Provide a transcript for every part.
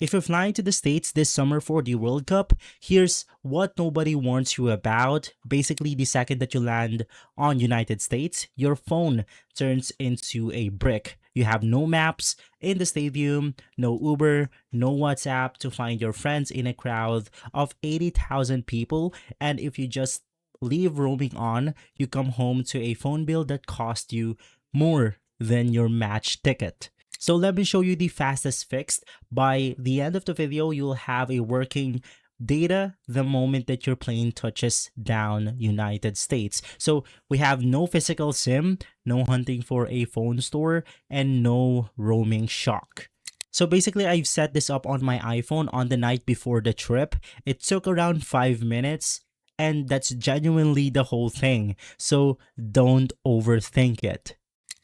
If you're flying to the States this summer for the World Cup, here's what nobody warns you about. Basically, the second that you land on United States, your phone turns into a brick. You have no maps in the stadium, no Uber, no WhatsApp to find your friends in a crowd of 80,000 people. And if you just leave roaming on, you come home to a phone bill that cost you more than your match ticket. So let me show you the fastest fix. By the end of the video, you'll have a working data the moment that your plane touches down United States. So we have no physical SIM, no hunting for a phone store, and no roaming shock. So basically, I've set this up on my iPhone on the night before the trip. It took around 5 minutes, and that's genuinely the whole thing. So don't overthink it.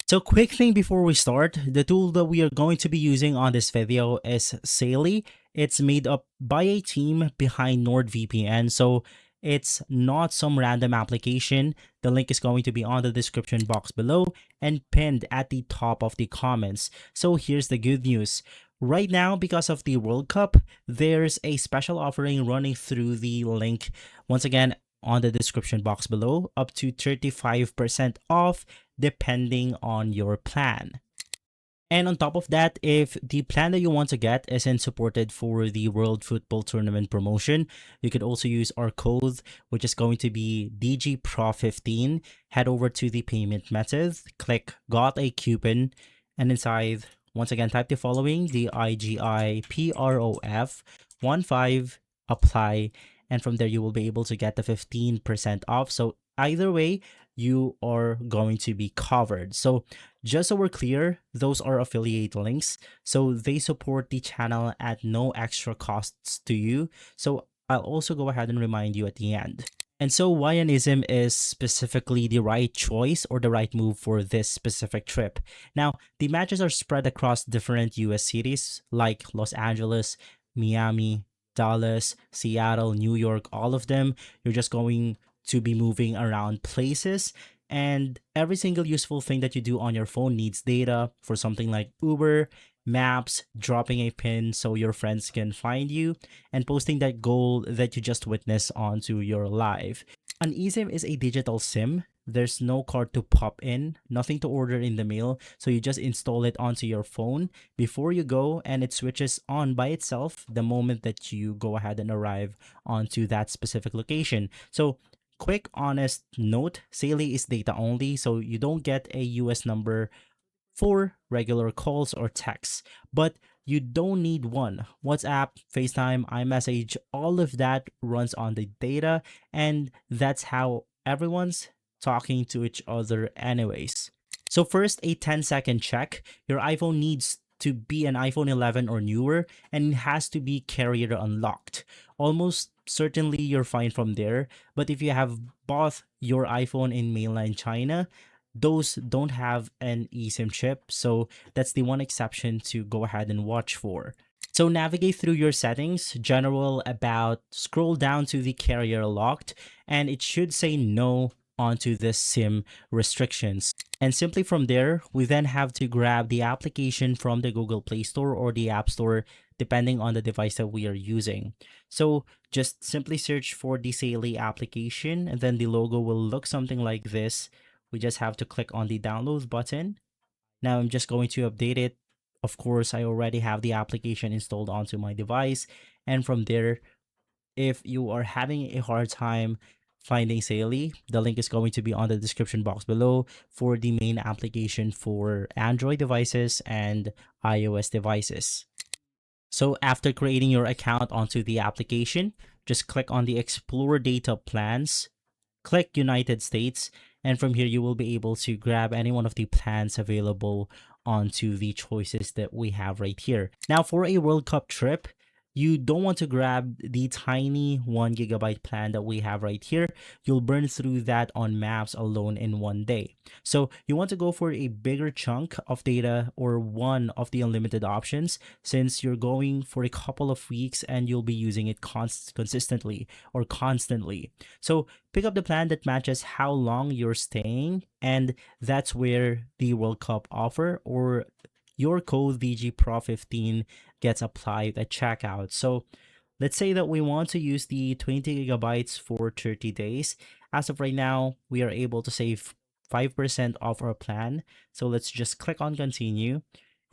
So quick thing before we start, the tool that we are going to be using on this video is Saily. It's made up by a team behind NordVPN, so it's not some random application. The link is going to be on the description box below and pinned at the top of the comments. So here's the good news. Right now, because of the World Cup, there's a special offering running through the link. Once again, on the description box below, up to 35% off depending on your plan. And on top of that, if the plan that you want to get isn't supported for the World Football Tournament promotion, you could also use our code, which is going to be DGPRO15. Head over to the payment method, click Got a Coupon, and inside, once again, type the following, the IGIPROF15, apply, and from there you will be able to get the 15% off. So either way, you are going to be covered. So just so we're clear, those are affiliate links. So they support the channel at no extra costs to you. So I'll also go ahead and remind you at the end. And so why an eSIM is specifically the right choice or the right move for this specific trip. Now, the matches are spread across different US cities like Los Angeles, Miami, Dallas, Seattle, New York, all of them. You're just going to be moving around places, and every single useful thing that you do on your phone needs data for something like Uber, maps, dropping a pin so your friends can find you, and posting that goal that you just witnessed onto your live. An eSIM is a digital SIM. There's no card to pop in, nothing to order in the mail, so you just install it onto your phone before you go, and it switches on by itself the moment that you go ahead and arrive onto that specific location. So quick honest note, Saily is data only, so you don't get a US number for regular calls or texts, but you don't need one. WhatsApp, FaceTime, iMessage, all of that runs on the data, and that's how everyone's talking to each other anyways. So first, a 10-second check. Your iPhone needs to be an iPhone 11 or newer, and it has to be carrier unlocked. Almost certainly you're fine from there, but if you have bought your iPhone in mainland China, those don't have an eSIM chip, so that's the one exception to go ahead and watch for. So navigate through your settings, general, about, scroll down to the carrier locked, and it should say no onto the SIM restrictions. And simply from there, we then have to grab the application from the Google Play Store or the App Store, depending on the device that we are using. So just simply search for the Saily application, and then the logo will look something like this. We just have to click on the download button. Now I'm just going to update it. Of course, I already have the application installed onto my device. And from there, if you are having a hard time finding Saily, the link is going to be on the description box below for the main application for Android devices and iOS devices. So after creating your account onto the application, just click on the Explore Data Plans, click United States, and from here you will be able to grab any one of the plans available onto the choices that we have right here. Now for a World Cup trip, you don't want to grab the tiny 1 GB plan that we have right here. You'll burn through that on maps alone in one day. So you want to go for a bigger chunk of data or one of the unlimited options, since you're going for a couple of weeks and you'll be using it consistently or constantly. So pick up the plan that matches how long you're staying, and that's where the World Cup offer or your code VGPRO15 gets applied at checkout. So let's say that we want to use the 20 gigabytes for 30 days. As of right now, we are able to save 5% off our plan. So let's just click on continue.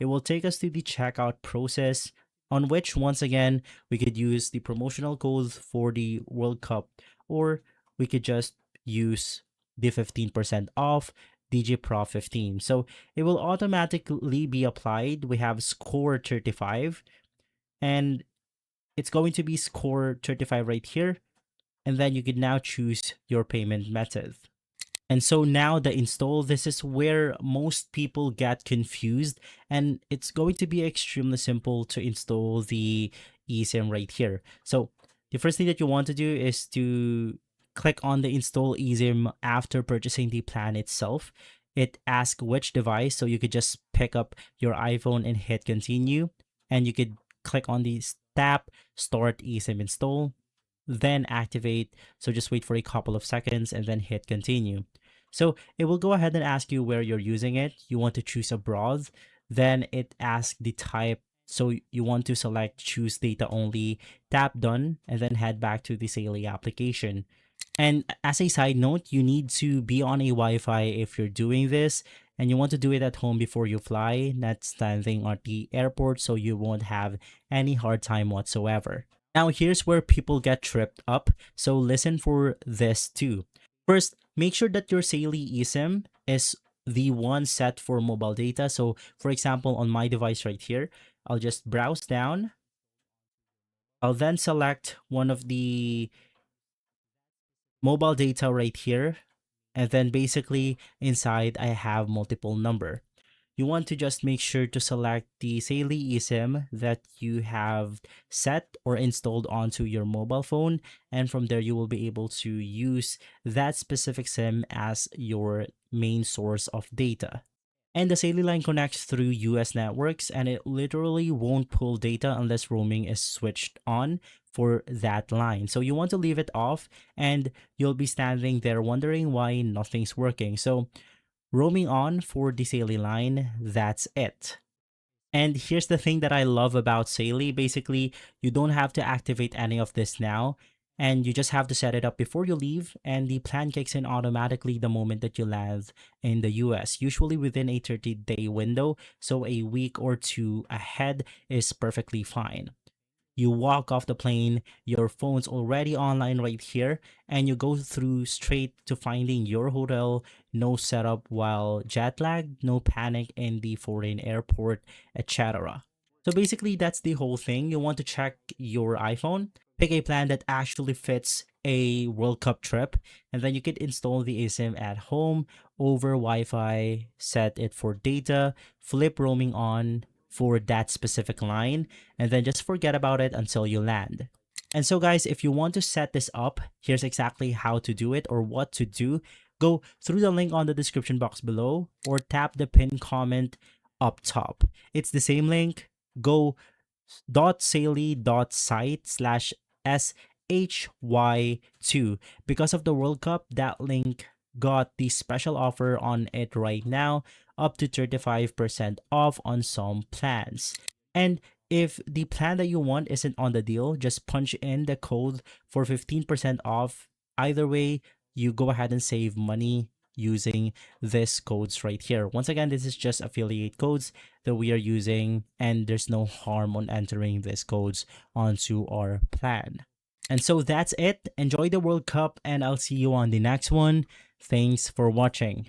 It will take us to the checkout process, on which once again, we could use the promotional code for the World Cup, or we could just use the 15% off DG 15. So it will automatically be applied. We have score 35, and it's going to be score 35 right here. And then you can now choose your payment method. And so now the install, this is where most people get confused, and it's going to be extremely simple to install the eSIM right here. So the first thing that you want to do is to click on the install eSIM after purchasing the plan itself. It asks which device, so you could just pick up your iPhone and hit continue, and you could click on the tap start eSIM install, then activate. So just wait for a couple of seconds and then hit continue. So it will go ahead and ask you where you're using it. You want to choose abroad. Then it asks the type. So you want to select choose data only, tap done, and then head back to the Saily application. And as a side note, you need to be on a Wi-Fi if you're doing this, and you want to do it at home before you fly, not standing at the airport, so you won't have any hard time whatsoever. Now here's where people get tripped up, so listen for this too. First, make sure that your Saily eSIM is the one set for mobile data. So for example, on my device right here, I'll just browse down. I'll then select one of the mobile data right here. And then basically inside I have multiple number. You want to just make sure to select the Saily eSIM that you have set or installed onto your mobile phone. And from there, you will be able to use that specific SIM as your main source of data. And the Saily line connects through US networks, and it literally won't pull data unless roaming is switched on for that line. So you want to leave it off, and you'll be standing there wondering why nothing's working. So roaming on for the Saily line, that's it. And here's the thing that I love about Saily. Basically, you don't have to activate any of this now, and you just have to set it up before you leave, and the plan kicks in automatically the moment that you land in the US, usually within a 30-day window, so a week or two ahead is perfectly fine. You walk off the plane, your phone's already online right here, and you go through straight to finding your hotel. No setup while jet lagged, no panic in the foreign airport, etc. So basically, that's the whole thing. You want to check your iPhone, pick a plan that actually fits a World Cup trip, and then you can install the eSIM at home over Wi-Fi, set it for data, flip roaming on for that specific line, and then just forget about it until you land. And so guys, if you want to set this up, here's exactly how to do it or what to do. Go through the link on the description box below or tap the pinned comment up top. It's the same link. Go .saily.site/SHY2. Because of the World Cup, that link got the special offer on it right now, up to 35% off on some plans. And if the plan that you want isn't on the deal, just punch in the code for 15% off. Either way, you go ahead and save money using this codes right here. Once again, this is just affiliate codes that we are using, and there's no harm on entering these codes onto our plan. And so that's it. Enjoy the World Cup, and I'll see you on the next one. Thanks for watching.